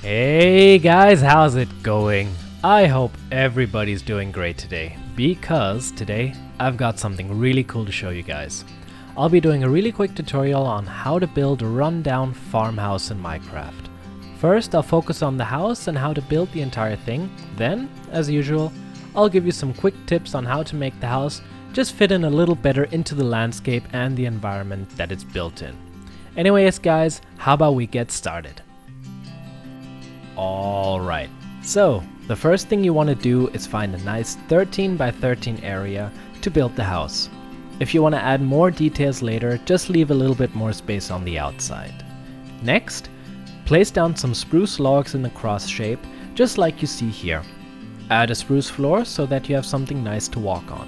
Hey guys, how's it going? I hope everybody's doing great today, because today I've got something really cool to show you guys. I'll be doing a really quick tutorial on how to build a rundown farmhouse in Minecraft. First, I'll focus on the house and how to build the entire thing. Then, as usual, I'll give you some quick tips on how to make the house just fit in a little better into the landscape and the environment that it's built in. Anyways guys, how about we get started? Alright, so the first thing you want to do is find a nice 13 by 13 area to build the house. If you want to add more details later, just leave a little bit more space on the outside. Next, place down some spruce logs in a cross shape, just like you see here. Add a spruce floor so that you have something nice to walk on.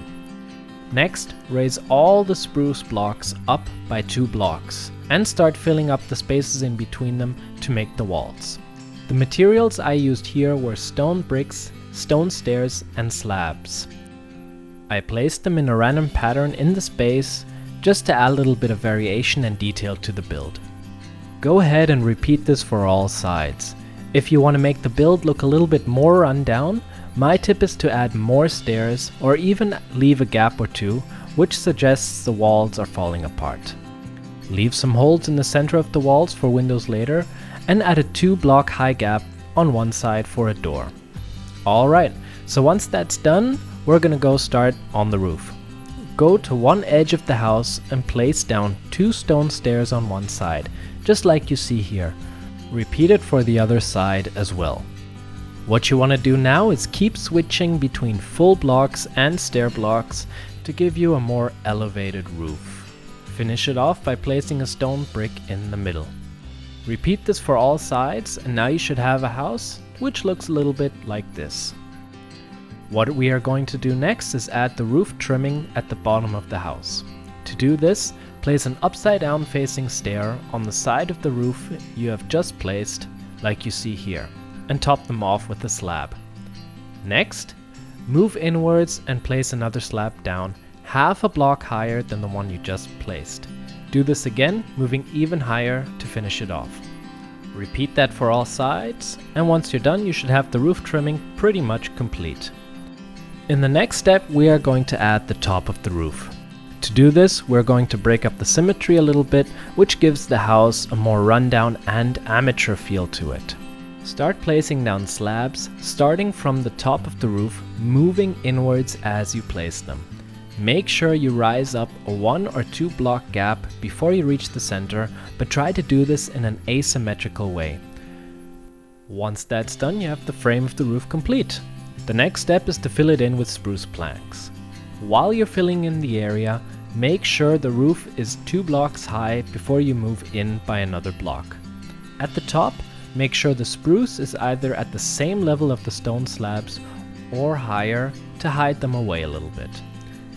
Next, raise all the spruce blocks up by 2 blocks and start filling up the spaces in between them to make the walls. The materials I used here were stone bricks, stone stairs and slabs. I placed them in a random pattern in the space just to add a little bit of variation and detail to the build. Go ahead and repeat this for all sides. If you want to make the build look a little bit more rundown, my tip is to add more stairs or even leave a gap or two, which suggests the walls are falling apart. Leave some holes in the center of the walls for windows later, and add a 2-block high gap on one side for a door. Alright, so once that's done, we're gonna go start on the roof. Go to one edge of the house and place down 2 stone stairs on one side, just like you see here. Repeat it for the other side as well. What you want to do now is keep switching between full blocks and stair blocks to give you a more elevated roof. Finish it off by placing a stone brick in the middle. Repeat this for all sides, and now you should have a house which looks a little bit like this. What we are going to do next is add the roof trimming at the bottom of the house. To do this, place an upside down facing stair on the side of the roof you have just placed, like you see here, and top them off with a slab. Next, move inwards and place another slab down half a block higher than the one you just placed. Do this again, moving even higher to finish it off. Repeat that for all sides, and once you're done you should have the roof trimming pretty much complete. In the next step we are going to add the top of the roof. To do this, we're going to break up the symmetry a little bit, which gives the house a more rundown and amateur feel to it. Start placing down slabs, starting from the top of the roof, moving inwards as you place them. Make sure you rise up a 1 or 2 block gap before you reach the center, but try to do this in an asymmetrical way. Once that's done, you have the frame of the roof complete. The next step is to fill it in with spruce planks. While you're filling in the area, make sure the roof is 2 blocks high before you move in by another block. At the top, make sure the spruce is either at the same level of the stone slabs or higher to hide them away a little bit.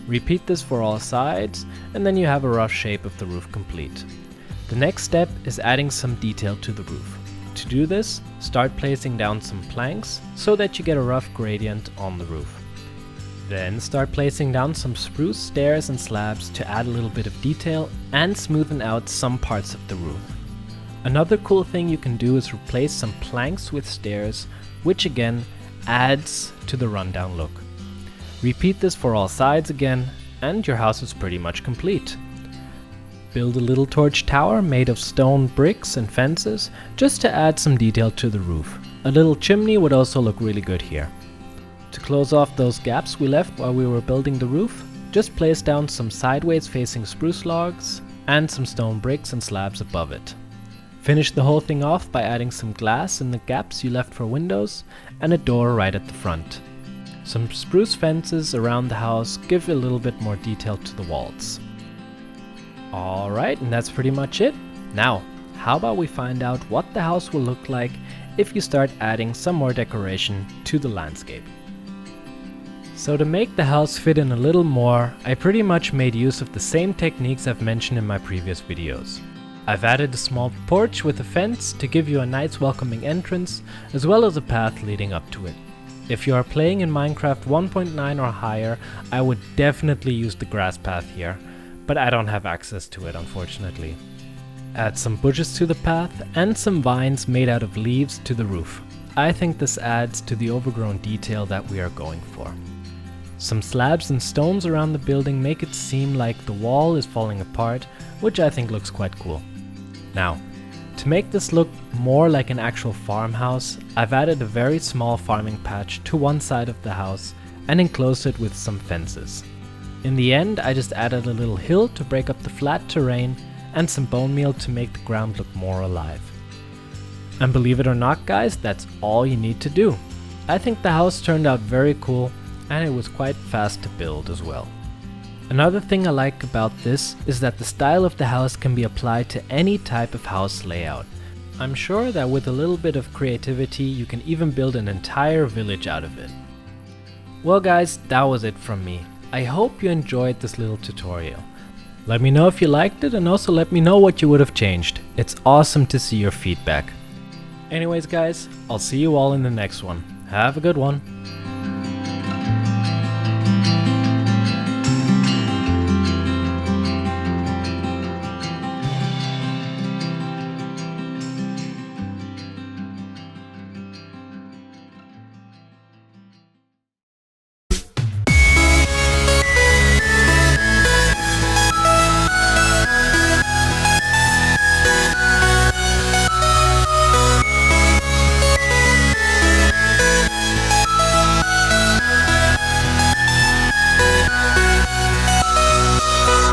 Repeat this for all sides, and then you have a rough shape of the roof complete. The next step is adding some detail to the roof. To do this, start placing down some planks so that you get a rough gradient on the roof. Then start placing down some spruce stairs and slabs to add a little bit of detail and smoothen out some parts of the roof. Another cool thing you can do is replace some planks with stairs, which again adds to the rundown look. Repeat this for all sides again, and your house is pretty much complete. Build a little torch tower made of stone bricks and fences, just to add some detail to the roof. A little chimney would also look really good here. To close off those gaps we left while we were building the roof, just place down some sideways facing spruce logs and some stone bricks and slabs above it. Finish the whole thing off by adding some glass in the gaps you left for windows and a door right at the front. Some spruce fences around the house give a little bit more detail to the walls. Alright, and that's pretty much it. Now, how about we find out what the house will look like if you start adding some more decoration to the landscape. So to make the house fit in a little more, I pretty much made use of the same techniques I've mentioned in my previous videos. I've added a small porch with a fence to give you a nice welcoming entrance, as well as a path leading up to it. If you are playing in Minecraft 1.9 or higher, I would definitely use the grass path here, but I don't have access to it unfortunately. Add some bushes to the path and some vines made out of leaves to the roof. I think this adds to the overgrown detail that we are going for. Some slabs and stones around the building make it seem like the wall is falling apart, which I think looks quite cool. Now, to make this look more like an actual farmhouse, I've added a very small farming patch to one side of the house and enclosed it with some fences. In the end, I just added a little hill to break up the flat terrain and some bone meal to make the ground look more alive. And believe it or not, guys, that's all you need to do. I think the house turned out very cool and it was quite fast to build as well. Another thing I like about this is that the style of the house can be applied to any type of house layout. I'm sure that with a little bit of creativity you can even build an entire village out of it. Well guys, that was it from me. I hope you enjoyed this little tutorial. Let me know if you liked it and also let me know what you would have changed. It's awesome to see your feedback. Anyways guys, I'll see you all in the next one. Have a good one.